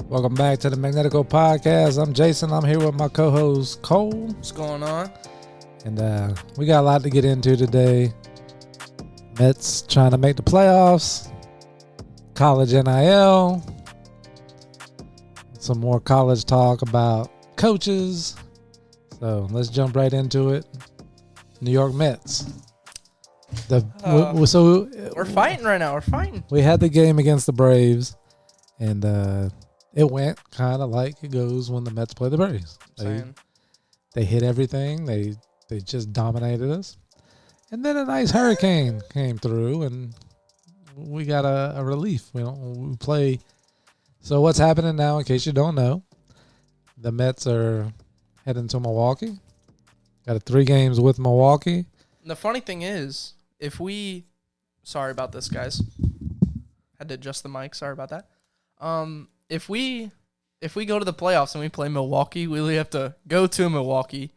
Welcome back to the Magnetico podcast. I'm Jason. I'm here with my co-host Cole. What's going on? And we got a lot to get into today. Mets trying to make the playoffs. College NIL. Some more college talk about coaches. So let's jump right into it. New York Mets. We're fighting right now. We're fighting. We had the game against the Braves, and it went kind of like it goes when the Mets play the Braves. They hit everything. They just dominated us. And then a nice hurricane came through, and we got a relief. We play. So what's happening now, in case you don't know, the Mets are heading to Milwaukee. Got 3 games with Milwaukee. The funny thing is, sorry about this, guys. Had to adjust the mic. Sorry about that. If we go to the playoffs and we play Milwaukee, we really have to go to Milwaukee,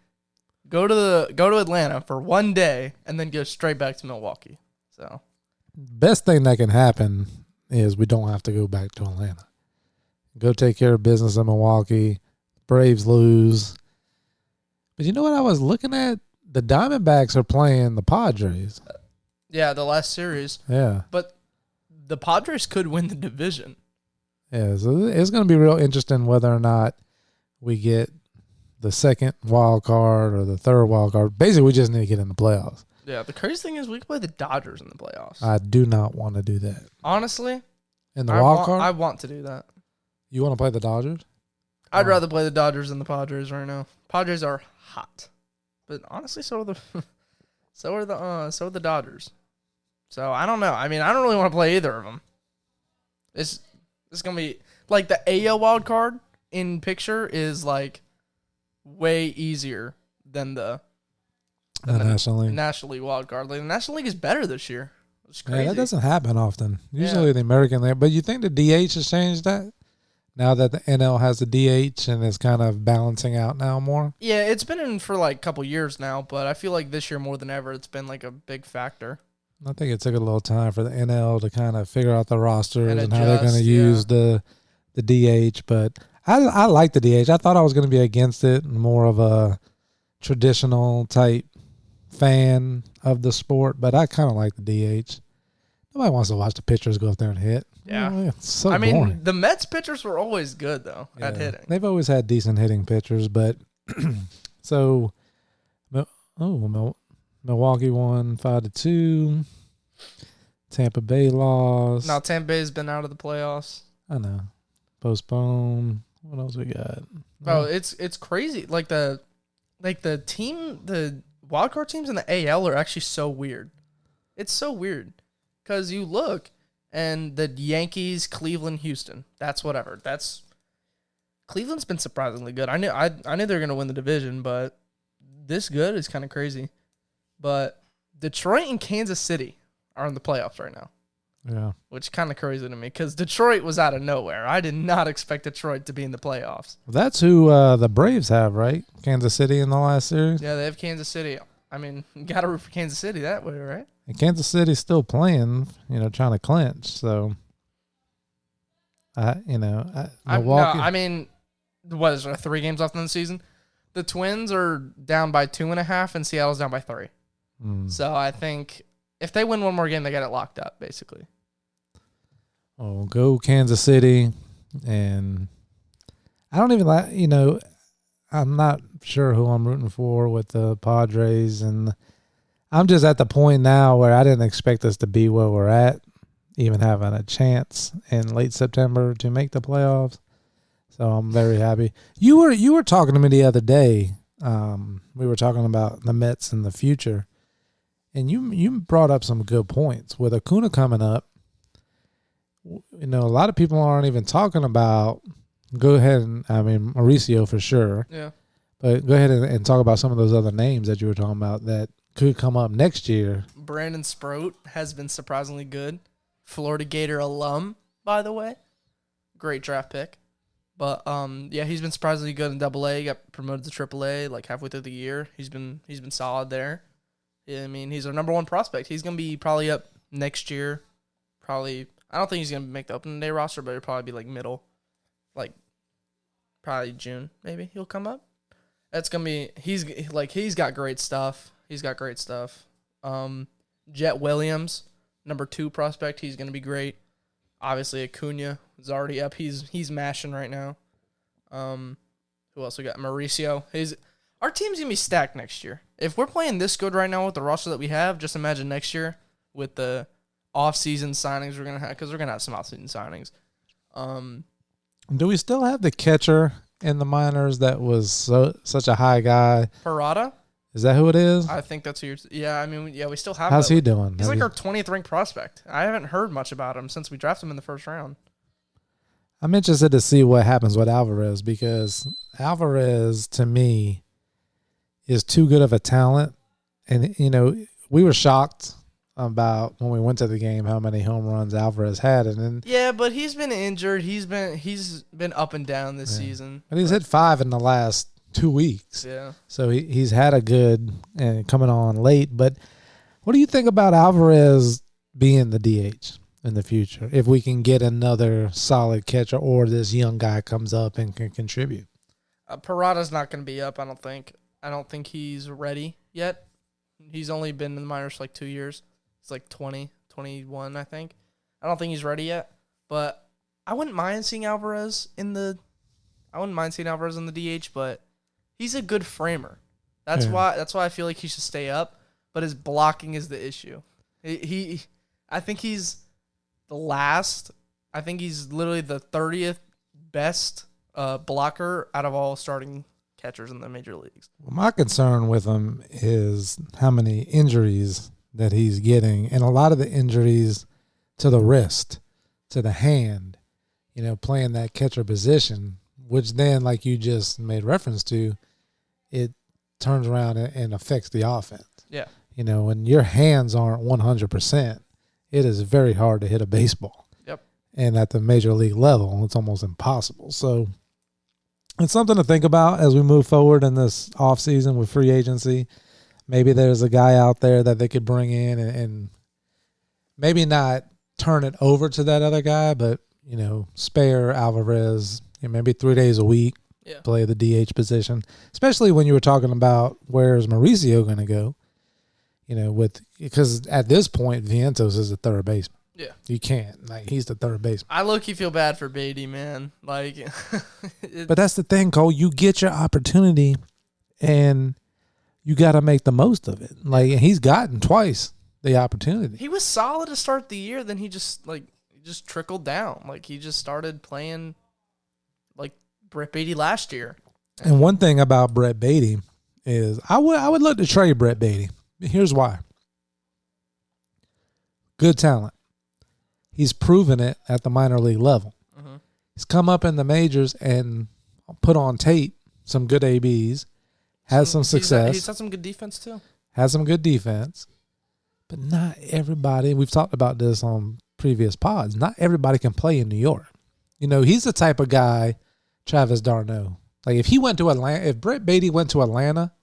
go to Atlanta for one day, and then go straight back to Milwaukee. So, best thing that can happen is we don't have to go back to Atlanta. Go take care of business in Milwaukee. Braves lose. But you know what I was looking at? The Diamondbacks are playing the Padres. Yeah, the last series. Yeah. But the Padres could win the division. Yeah, so it's going to be real interesting whether or not we get the second wild card or the third wild card. Basically, we just need to get in the playoffs. Yeah, the crazy thing is we can play the Dodgers in the playoffs. I do not want to do that. Honestly, in the wild card? I want to do that. You want to play the Dodgers? I'd rather play the Dodgers than the Padres right now. Padres are hot. But honestly, so are the Dodgers. So I don't know. I mean, I don't really want to play either of them. It's gonna be like the AL wild card in picture is like way easier than the National League. National League wild card. Like the National League is better this year. It's crazy. Yeah, that doesn't happen often. Usually the American League. But you think the DH has changed that? Now that the NL has the DH and is kind of balancing out now more? Yeah, it's been in for like a couple years now, but I feel like this year more than ever, it's been like a big factor. I think it took a little time for the NL to kind of figure out the rosters and how they're going to use the DH. But I like the DH. I thought I was going to be against it, more of a traditional type fan of the sport, but I kind of like the DH. Nobody wants to watch the pitchers go up there and hit. Yeah. It's so boring. Boring. The Mets pitchers were always good, though, at hitting. They've always had decent hitting pitchers, but so, Milwaukee won 5-2. Tampa Bay lost. Now Tampa Bay's been out of the playoffs. I know. Postpone. What else we got? Bro, it's crazy. Like the wildcard teams in the AL are actually so weird. It's so weird. Because you look, and the Yankees, Cleveland, Houston. That's whatever. Cleveland's been surprisingly good. I knew they were going to win the division, but this good is kind of crazy. But Detroit and Kansas City are in the playoffs right now. Yeah. Which is kind of crazy to me because Detroit was out of nowhere. I did not expect Detroit to be in the playoffs. That's who the Braves have, right? Kansas City in the last series? Yeah, they have Kansas City. I mean, you got to root for Kansas City that way, right? And Kansas City's still playing, trying to clinch. So, Milwaukee. I mean, what is there, 3 games left in the season? The Twins are down by 2.5, and Seattle's down by 3. So I think if they win one more game, they got it locked up, basically. Oh, go Kansas City. And I don't even like, I'm not sure who I'm rooting for with the Padres. And I'm just at the point now where I didn't expect us to be where we're at, even having a chance in late September to make the playoffs. So I'm very happy. You were talking to me the other day. We were talking about the Mets in the future. And you brought up some good points. With Acuna coming up, a lot of people aren't even talking about Mauricio for sure. Yeah. But go ahead and talk about some of those other names that you were talking about that could come up next year. Brandon Sproat has been surprisingly good. Florida Gator alum, by the way. Great draft pick. But he's been surprisingly good in Double-A. He got promoted to Triple-A like halfway through the year. He's been solid there. I mean, he's our number 1 prospect. He's gonna be probably up next year. Probably, I don't think he's gonna make the opening day roster, but it'll probably be like middle, like Probably June, maybe he'll come up. That's gonna be he's got great stuff. He's got great stuff. Jet Williams, number 2 prospect, he's gonna be great. Obviously Acuna is already up. He's mashing right now. Who else we got? Mauricio. Our team's gonna be stacked next year. If we're playing this good right now with the roster that we have, just imagine next year with the off-season signings we're gonna have, because we're gonna have some off-season signings. Do we still have the catcher in the minors that was such a high guy? Parada? Is that who it is? I think that's who you're... Yeah, I mean, yeah, we still have How's he doing? He's like our 20th ranked prospect. I haven't heard much about him since we drafted him in the first round. I'm interested to see what happens with Alvarez, because Alvarez, to me, is too good of a talent. And, we were shocked about when we went to the game how many home runs Alvarez had. And then, yeah, but he's been injured. He's been up and down this season. But he's hit 5 in the last 2 weeks. Yeah. So he's had a good and coming on late. But what do you think about Alvarez being the DH in the future, if we can get another solid catcher or this young guy comes up and can contribute? Parada's not going to be up, I don't think. I don't think he's ready yet. He's only been in the minors for like 2 years. He's like 20, 21, I think. I don't think he's ready yet. But I wouldn't mind seeing Alvarez in the DH, but he's a good framer. That's why I feel like he should stay up. But his blocking is the issue. I think he's the last. I think he's literally the 30th best blocker out of all starting catchers in the major leagues. Well, my concern with him is how many injuries that he's getting, and a lot of the injuries to the wrist, to the hand, playing that catcher position, which then, like you just made reference to, it turns around and affects the offense. Yeah. When your hands aren't 100%, it is very hard to hit a baseball. Yep. And at the major league level, it's almost impossible. So it's something to think about as we move forward in this offseason with free agency. Maybe there's a guy out there that they could bring in and maybe not turn it over to that other guy, but, spare Alvarez maybe 3 days a week, play the DH position, especially when you were talking about where's Mauricio going to go, because at this point, Vientos is the third baseman. Yeah. You can't. He's the third baseman. I low-key feel bad for Beatty, man. But that's the thing, Cole. You get your opportunity, and you got to make the most of it. He's gotten twice the opportunity. He was solid to start the year, then he just trickled down. He just started playing like Brett Beatty last year. And one thing about Brett Beatty is I would love to trade Brett Beatty. Here's why. Good talent. He's proven it at the minor league level. Mm-hmm. He's come up in the majors and put on tape some good ABs, has some success. He's had some good defense too. Has some good defense. But not everybody, we've talked about this on previous pods, not everybody can play in New York. He's the type of guy, Travis d'Arnaud. If he went to Atlanta, if Brett Beatty went to Atlanta,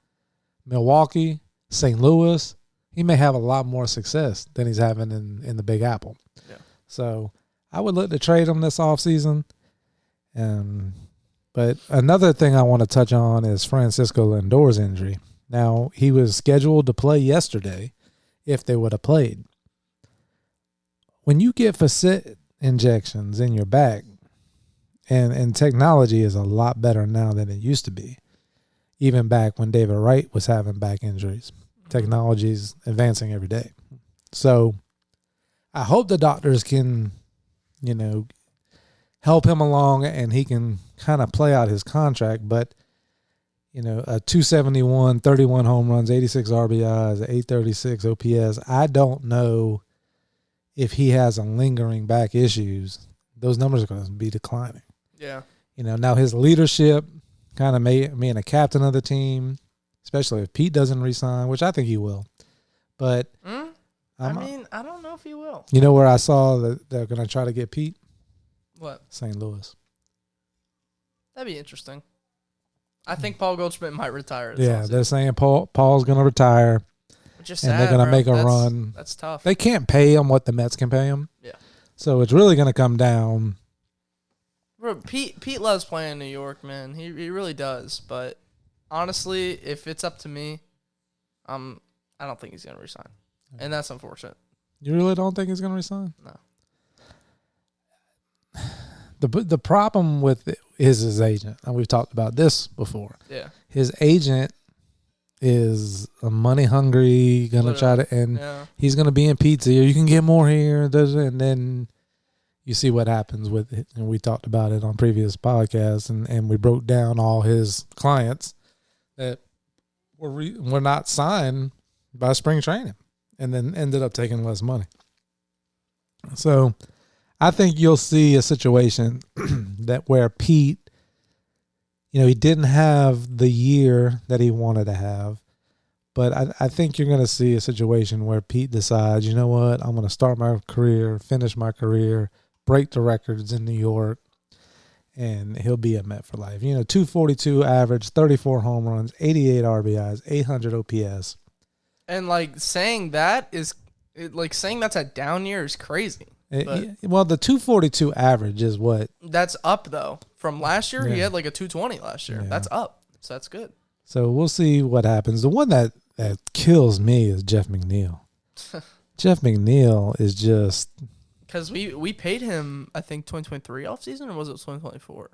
Milwaukee, St. Louis, he may have a lot more success than he's having in the Big Apple. Yeah. So I would look to trade him this offseason. But another thing I want to touch on is Francisco Lindor's injury. Now, he was scheduled to play yesterday if they would have played. When you get facet injections in your back, and technology is a lot better now than it used to be, even back when David Wright was having back injuries. Technology is advancing every day. So I hope the doctors can, help him along and he can kind of play out his contract. But, a 271, 31 home runs, 86 RBIs, 836 OPS, I don't know if he has a lingering back issues. Those numbers are going to be declining. Yeah. Now his leadership kind of made me a captain of the team, especially if Pete doesn't resign, which I think he will. But I don't know if he will. You know where I saw that they're going to try to get Pete? What? St. Louis. That'd be interesting. I think Paul Goldschmidt might retire. They're saying Paul's going to retire. Just and they're going to make a run. That's tough. They can't pay him what the Mets can pay him. Yeah. So it's really going to come down Bro, Pete loves playing in New York, man. He really does. But honestly, if it's up to me, I don't think he's gonna resign, and that's unfortunate. You really don't think he's going to resign? No. The problem with it is his agent, and we've talked about this before. Yeah. His agent is a money hungry, gonna try to, and he's gonna be in pizza. You can get more here, and then you see what happens with it. And we talked about it on previous podcasts, and we broke down all his clients that were not signed by spring training, and then ended up taking less money. So I think you'll see a situation that where Pete, he didn't have the year that he wanted to have, but I think you're going to see a situation where Pete decides, you know what, I'm going to start my career, finish my career, break the records in New York, and he'll be a Met for life. 242 average, 34 home runs, 88 RBIs, 800 OPS. And saying that's a down year is crazy. Well, the 242 average is what? That's up, though. From last year, Yeah. He had a 220 last year. Yeah. That's up. So that's good. So we'll see what happens. The one that kills me is Jeff McNeil. Jeff McNeil is just... Because we paid him, I think, 2023 offseason, or was it 2024?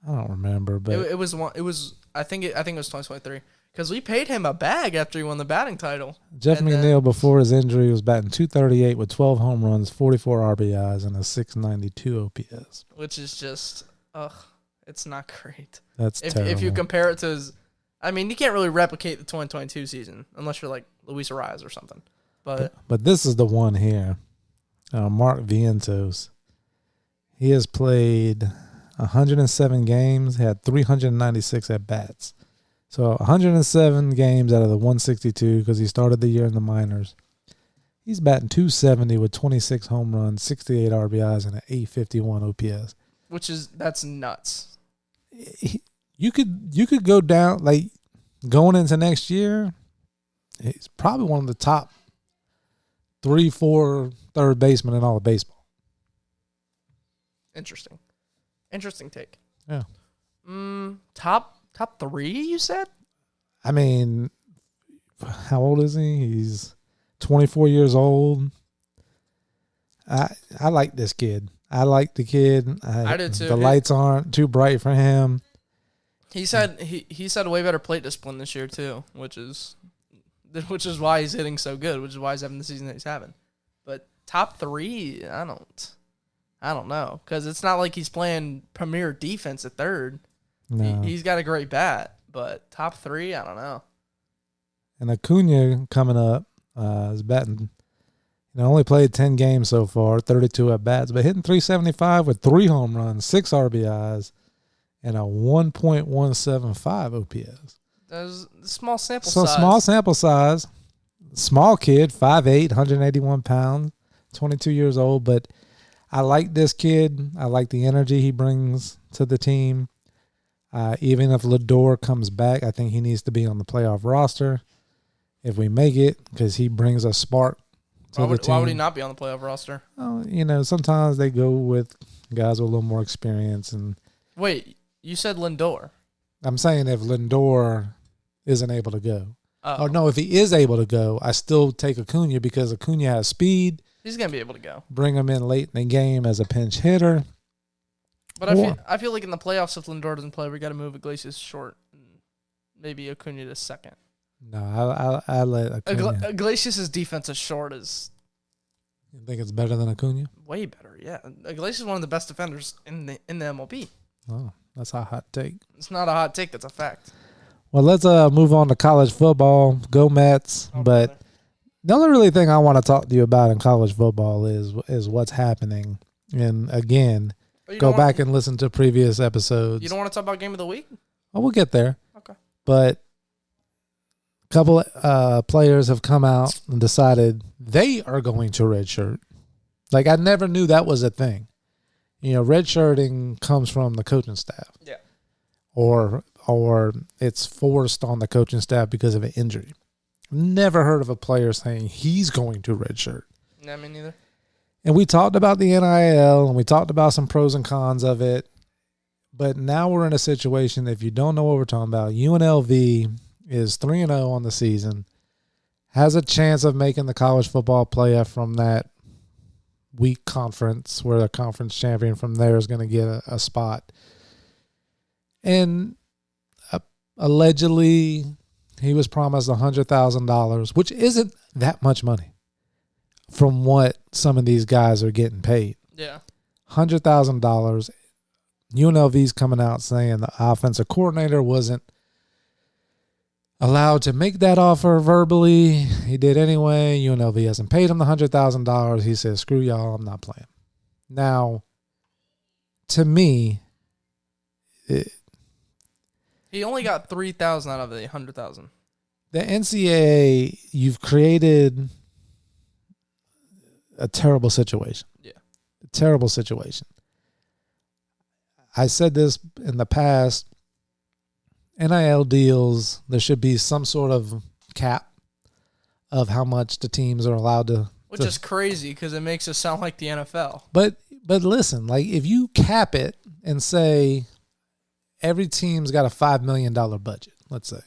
I don't remember, but... I think it was 2023. Because we paid him a bag after he won the batting title. Jeff McNeil, before his injury, was batting .238 with 12 home runs, 44 RBIs, and a .692 OPS. Which is just, it's not great. That's terrible. If you compare it to his... I mean, you can't really replicate the 2022 season, unless you're like Luis Ariz or something. But this is the one here. Mark Vientos. He has played 107 games, had 396 at-bats. So 107 games out of the 162 because he started the year in the minors. He's batting .270 with 26 home runs, 68 RBIs, and an .851 OPS. That's nuts. You could go down, going into next year, he's probably one of the top 3-4 third basemen in all of baseball. Interesting take. Yeah. Top 3, you said? I mean, how old is he? He's 24 years old. I like this kid. I like the kid. I did too. The lights aren't too bright for him. He's had way better plate discipline this year too, which is why he's hitting so good, which is why he's having the season that he's having. But top 3, I don't know, because it's not like he's playing premier defense at third. No. He's got a great bat, but top 3, I don't know. And Acuna coming up is batting. Only played 10 games so far, 32 at bats, but hitting .375 with 3 home runs, 6 RBIs, and a 1.175 OPS. There's a small sample size. So small sample size. Small kid, 5'8", 181 pounds, 22 years old. But I like this kid. I like the energy he brings to the team. Even if Lindor comes back, I think he needs to be on the playoff roster if we make it, because he brings a spark to the team. Why would he not be on the playoff roster? Oh, sometimes they go with guys with a little more experience. And wait, you said Lindor. I'm saying if Lindor isn't able to go. Oh. Or no, if he is able to go, I still take Acuna because Acuna has speed. He's going to be able to go. Bring him in late in the game as a pinch hitter. But I feel like in the playoffs, if Lindor doesn't play, we got to move Iglesias short, and maybe Acuna to second. No, I let Acuna. Iglesias' defense is short is. You think it's better than Acuna? Way better, yeah. Iglesias is one of the best defenders in the MLB. Oh, that's a hot take. It's not a hot take. That's a fact. Well, let's move on to college football. Go Mets! But the only really thing I want to talk to you about in college football is what's happening. And again, go back and listen to previous episodes. You don't want to talk about game of the week? Oh, we'll get there. Okay. But a couple players have come out and decided they are going to redshirt. I never knew that was a thing. Redshirting comes from the coaching staff. Yeah. Or it's forced on the coaching staff because of an injury. Never heard of a player saying he's going to redshirt. No, me neither. And we talked about the NIL and we talked about some pros and cons of it. But now we're in a situation, if you don't know what we're talking about, UNLV is 3-0 on the season, has a chance of making the college football playoff from that weak conference where the conference champion from there is going to get a spot. And allegedly he was promised $100,000, which isn't that much money from what some of these guys are getting paid. Yeah. $100,000. UNLV's coming out saying the offensive coordinator wasn't allowed to make that offer verbally. He did anyway. UNLV hasn't paid him the $100,000. He says, screw y'all, I'm not playing. Now, to me, he only got 3,000 out of the 100,000. The NCAA, you've created a terrible situation. Yeah. A terrible situation. I said this in the past. NIL deals, there should be some sort of cap of how much the teams are allowed to. Which is crazy because it makes it sound like the NFL. But listen, like if you cap it and say every team's got a $5 million budget, let's say,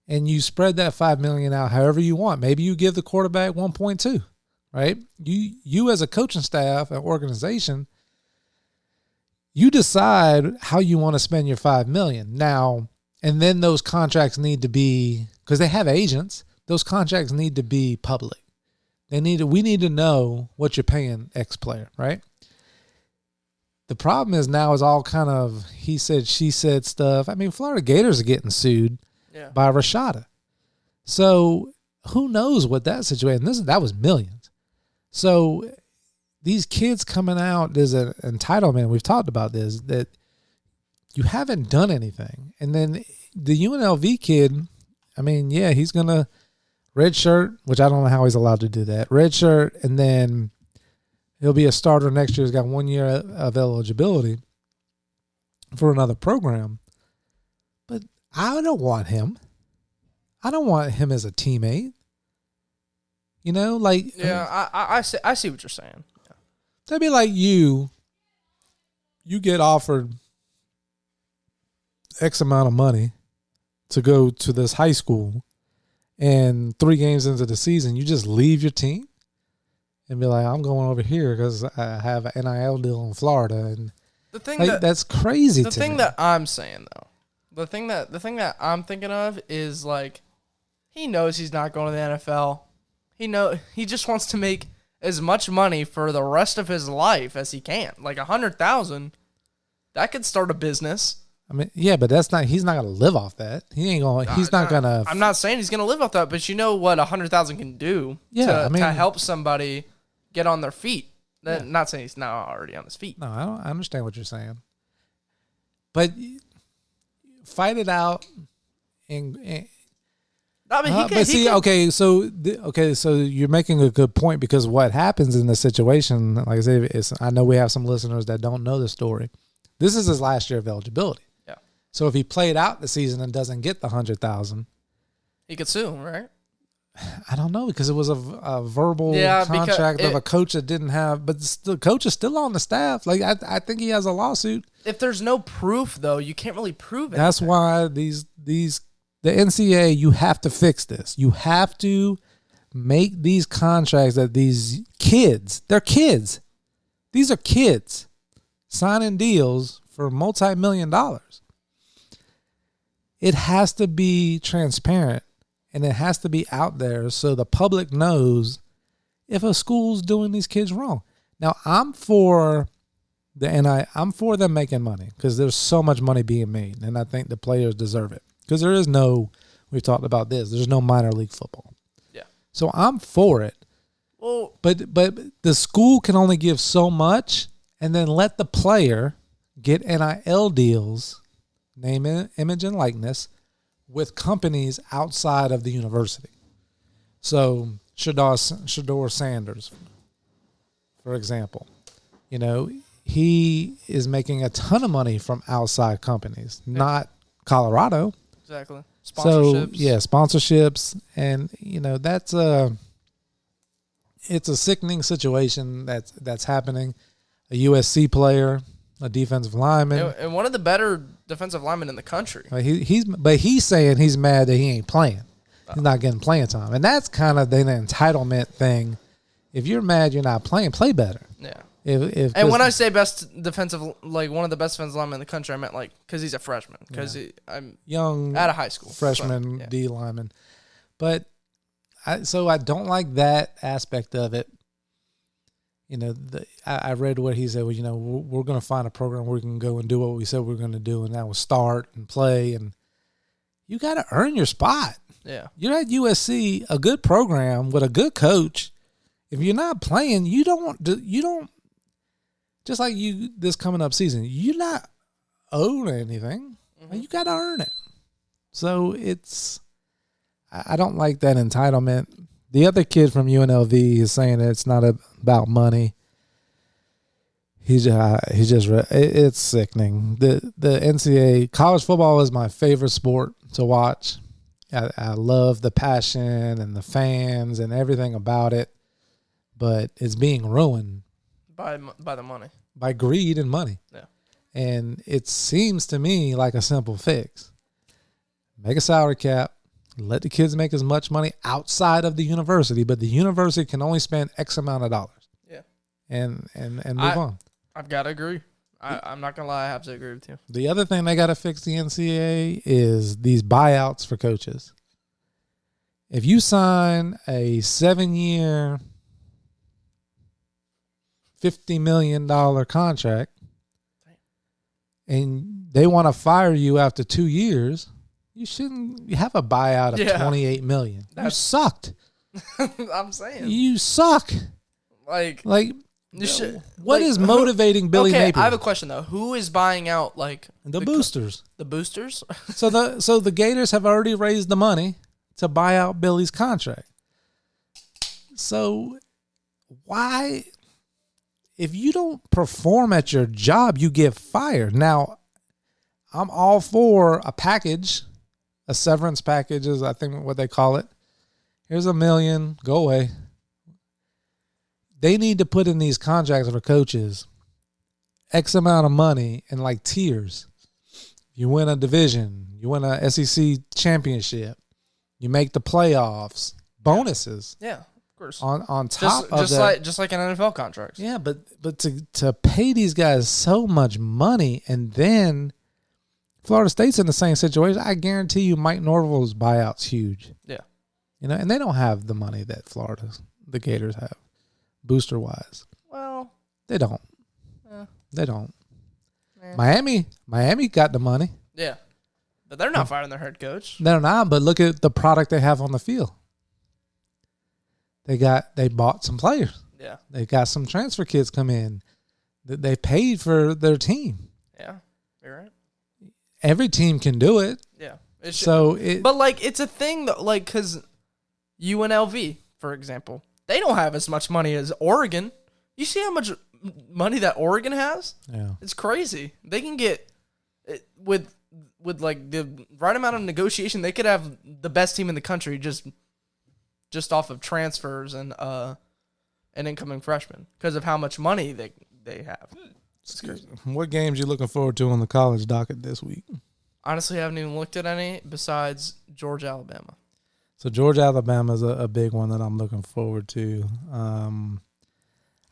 and you spread that $5 million out however you want. Maybe you give the quarterback 1.2, right? You as a coaching staff and organization, you decide how you want to spend your $5 million. Now, and then those contracts need to be, because they have agents, those contracts need to be public. We need to know what you're paying X player, right? The problem is now is all kind of he said, she said stuff. I mean, Florida Gators are getting sued by Rashada. So who knows what that situation, that was millions. So these kids coming out, there's an entitlement. We've talked about this, that you haven't done anything. And then the UNLV kid, I mean, yeah, he's going to red shirt, which I don't know how he's allowed to do that. Red shirt, and then he'll be a starter next year. He's got 1 year of eligibility for another program. But I don't want him. I don't want him as a teammate. You know, like. Yeah, I see what you're saying. That'd be like you get offered X amount of money to go to this high school, and 3 games into the season, you just leave your team and be like, I'm going over here because I have an NIL deal in Florida. And that's crazy to me. The thing that I'm saying, though, the thing that I'm thinking of is, like, he knows he's not going to the NFL. He just wants to make as much money for the rest of his life as he can. Like $100,000, that could start a business. I mean, yeah, but he's not going to live off that. He's not going to. I'm not saying he's going to live off that, but you know what $100,000 can do to help somebody get on their feet. Yeah. Not saying he's not already on his feet. No, I understand what you're saying. But fight it out and I mean, so you're making a good point, because what happens in this situation, like I say, I know we have some listeners that don't know the story. This is his last year of eligibility. Yeah. So if he played out the season and doesn't get the $100,000, he could sue, right? I don't know, because it was a verbal contract of a coach that didn't have, but the coach is still on the staff. Like I think he has a lawsuit. If there's no proof, though, you can't really prove it. That's why the NCAA, you have to fix this. You have to make these contracts that these kids, they're kids. These are kids signing deals for multi-million dollars. It has to be transparent, and it has to be out there so the public knows if a school's doing these kids wrong. Now, I'm for I'm for them making money, because there's so much money being made, and I think the players deserve it. Because there is we've talked about this, there's no minor league football. Yeah. So I'm for it. Well, but the school can only give so much, and then let the player get NIL deals, name, image, and likeness, with companies outside of the university. So Shador Sanders, for example, he is making a ton of money from outside companies, not Colorado. Exactly. Sponsorships. So, yeah, sponsorships. And, that's it's a sickening situation that's happening. A USC player, a defensive lineman, And one of the better defensive linemen in the country. he's saying he's mad that he ain't playing. He's not getting playing time, and that's kind of the entitlement thing. If you're mad you're not playing, play better. Yeah. And when I say best defensive, like one of the best defensive linemen in the country, I meant like because he's a freshman. Because I'm young out of high school, freshman so, D lineman, but I don't like that aspect of it. You know, I read what he said. Well, you know, we're going to find a program where we can go and do what we said we were going to do, and that was start and play. And you got to earn your spot. Yeah, you're at USC, a good program with a good coach. If you're not playing, you don't. Just like you, this coming up season, you're not owed anything. Mm-hmm. You got to earn it. So I don't like that entitlement. The other kid from UNLV is saying that it's not about money. It's sickening. The NCAA, college football is my favorite sport to watch. I love the passion and the fans and everything about it, but it's being ruined by the money, by greed and money. Yeah, and it seems to me like a simple fix. Make a salary cap. Let the kids make as much money outside of the university, but the university can only spend X amount of dollars. Yeah, and move on. I've got to agree. I'm not gonna lie, I have to agree with you. The other thing they got to fix the NCAA is these buyouts for coaches. If you sign a 7-year, $50 million contract, and they want to fire you after 2 years, you shouldn't have a buyout of $28 million. You sucked. I'm saying you suck. Like you should. What is motivating Billy Napier? I have a question though. Who is buying out the boosters? The boosters. so the Gators have already raised the money to buy out Billy's contract. So why, if you don't perform at your job, you get fired? Now, I'm all for a package. A severance package is, I think, what they call it. Here's $1 million. Go away. They need to put in these contracts for coaches X amount of money in like tiers. You win a division. You win a SEC championship. You make the playoffs. Bonuses. Yeah, of course. On top of that. Just like an NFL contract. Yeah, but to pay these guys so much money, and then Florida State's in the same situation. I guarantee you Mike Norvell's buyout's huge. Yeah. You know, and they don't have the money that the Gators have, booster-wise. Well. They don't. They don't. Miami got the money. Yeah. But they're not firing their head coach. They're not, but look at the product they have on the field. They bought some players. Yeah. They got some transfer kids come in. They paid for their team. Yeah. You're right. Every team can do it. Yeah. But like it's a thing that like because UNLV, for example, they don't have as much money as Oregon. You see how much money that Oregon has? Yeah, it's crazy. They can get with like the right amount of negotiation. They could have the best team in the country just off of transfers and incoming freshmen because of how much money they have. What games you looking forward to on the college docket this week? Honestly, I haven't even looked at any besides Georgia, Alabama. So Georgia, Alabama is a big one that I'm looking forward to. I'm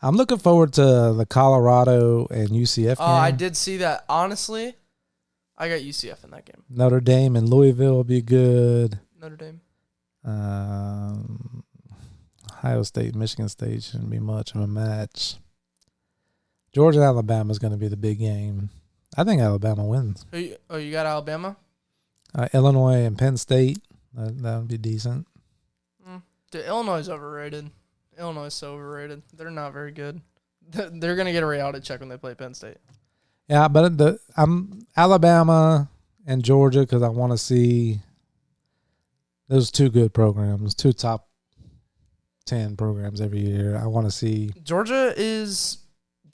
looking forward to the Colorado and UCF game. I did see that. Honestly, I got UCF in that game. Notre Dame and Louisville will be good. Notre Dame. Ohio State, Michigan State shouldn't be much of a match. Georgia, Alabama is going to be the big game. I think Alabama wins. You got Alabama? Illinois and Penn State. That would be decent. Dude, Illinois is overrated. Illinois is so overrated. They're not very good. They're going to get a reality check when they play Penn State. Yeah, but I'm Alabama and Georgia because I want to see those two good programs, two top 10 programs every year. I want to see. Georgia is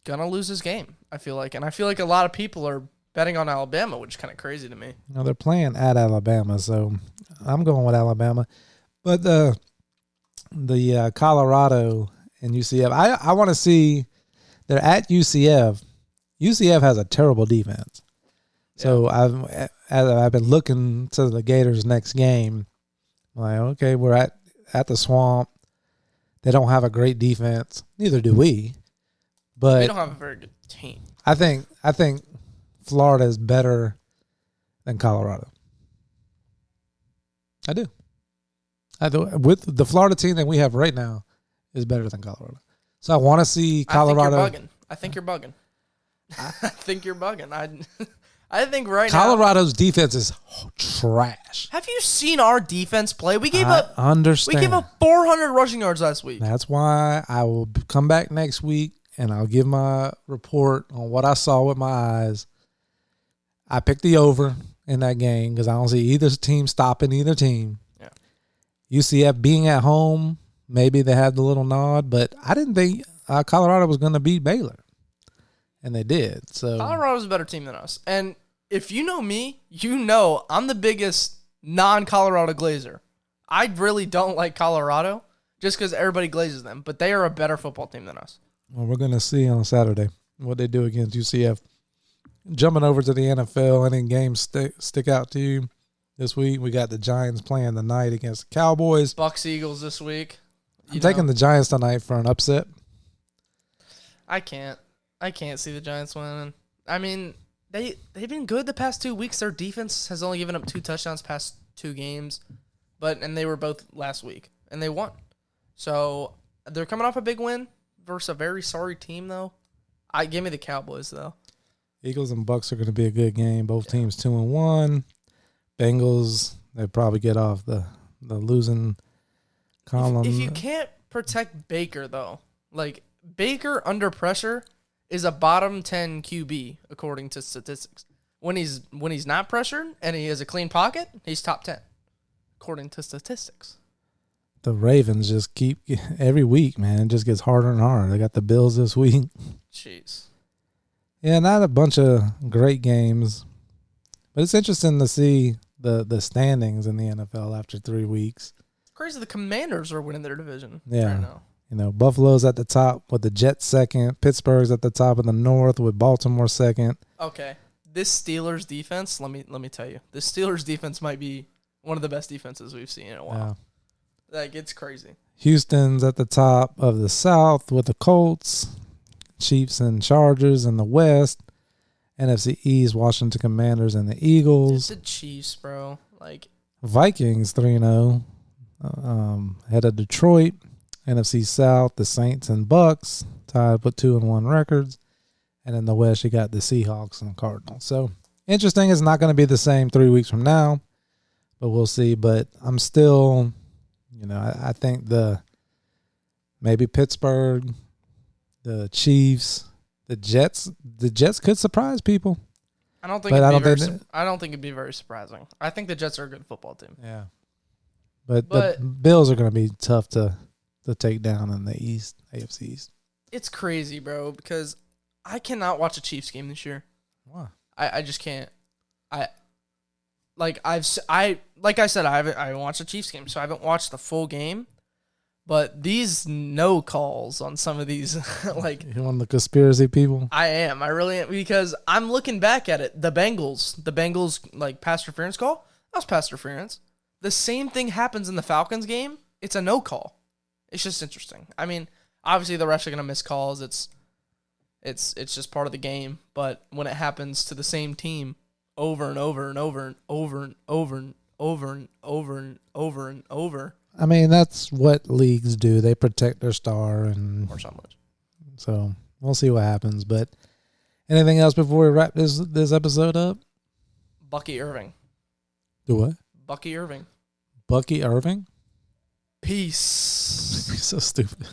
going to lose this game, I feel like. And I feel like a lot of people are betting on Alabama, which is kind of crazy to me. No, they're playing at Alabama, so I'm going with Alabama. But the Colorado and UCF. I want to see. They're at UCF. UCF has a terrible defense. So I've been looking to the Gators' next game. I'm like, okay, we're at the Swamp. They don't have a great defense. Neither do we. But we don't have a very good team. I think Florida is better than Colorado. I do. With the Florida team that we have right now is better than Colorado. So I want to see Colorado. I think you're bugging. I think you're bugging. I think right Colorado's defense is trash. Have you seen our defense play? We gave I up. Understand. We gave up 400 rushing yards last week. That's why I will come back next week and I'll give my report on what I saw with my eyes. I picked the over in that game because I don't see either team stopping either team. Yeah. UCF being at home, maybe they had the little nod, but I didn't think Colorado was going to beat Baylor. And they did. So Colorado's a better team than us. And if you know me, you know I'm the biggest non-Colorado glazer. I really don't like Colorado just because everybody glazes them. But they are a better football team than us. Well, we're going to see on Saturday what they do against UCF. Jumping over to the NFL, any games stick out to you this week? We got the Giants playing tonight against the Cowboys. Bucks Eagles this week. I'm taking the Giants tonight for an upset. I can't see the Giants winning. I mean, they've been good the past 2 weeks. Their defense has only given up 2 touchdowns past 2 games, and they were both last week, and they won. So they're coming off a big win versus a very sorry team, though. Give me the Cowboys, though. Eagles and Bucks are going to be a good game. Both teams 2-1. Bengals, they probably get off the losing column. If you can't protect Baker, though, like Baker under pressure is a bottom 10 QB according to statistics. When he's not pressured and he has a clean pocket, he's top 10 according to statistics. The Ravens just keep every week, man. It just gets harder and harder. They got the Bills this week. Jeez. Yeah, not a bunch of great games, but it's interesting to see the standings in the NFL after 3 weeks. It's crazy. The Commanders are winning their division right now. You know, Buffalo's at the top with the Jets second. Pittsburgh's at the top of the North with Baltimore second. Okay, this Steelers defense. Let me tell you, this Steelers defense might be one of the best defenses we've seen in a while. Yeah. Like it's crazy. Houston's at the top of the South with the Colts. Chiefs and Chargers in the West. NFC East, Washington Commanders and the Eagles. It's the Chiefs, bro. Like Vikings 3-0. Head of Detroit. NFC South, the Saints and Bucks tied with 2-1 records. And in the West, you got the Seahawks and Cardinals. So interesting. It's not going to be the same 3 weeks from now, but we'll see. But I'm still, I think maybe Pittsburgh, the Chiefs, the Jets could surprise people. I don't think it'd be very surprising. I think the Jets are a good football team. Yeah. But the Bills are going to be tough to take down in the East, AFC East. It's crazy, bro, because I cannot watch a Chiefs game this year. Why? I just can't. Like I said, I haven't watched a Chiefs game, so I haven't watched the full game. But these no calls on some of these, like you want the conspiracy people? I really am, because I'm looking back at it. The Bengals like pass interference call. That was pass interference. The same thing happens in the Falcons game. It's a no call. It's just interesting. I mean, obviously the refs are gonna miss calls. It's just part of the game. But when it happens to the same team over and over and over and over and over and over and over and over and over. I mean, that's what leagues do. They protect their star, and or so much. So we'll see what happens. But anything else before we wrap this episode up? Bucky Irving. Do what? Bucky Irving. Bucky Irving? Peace. So stupid.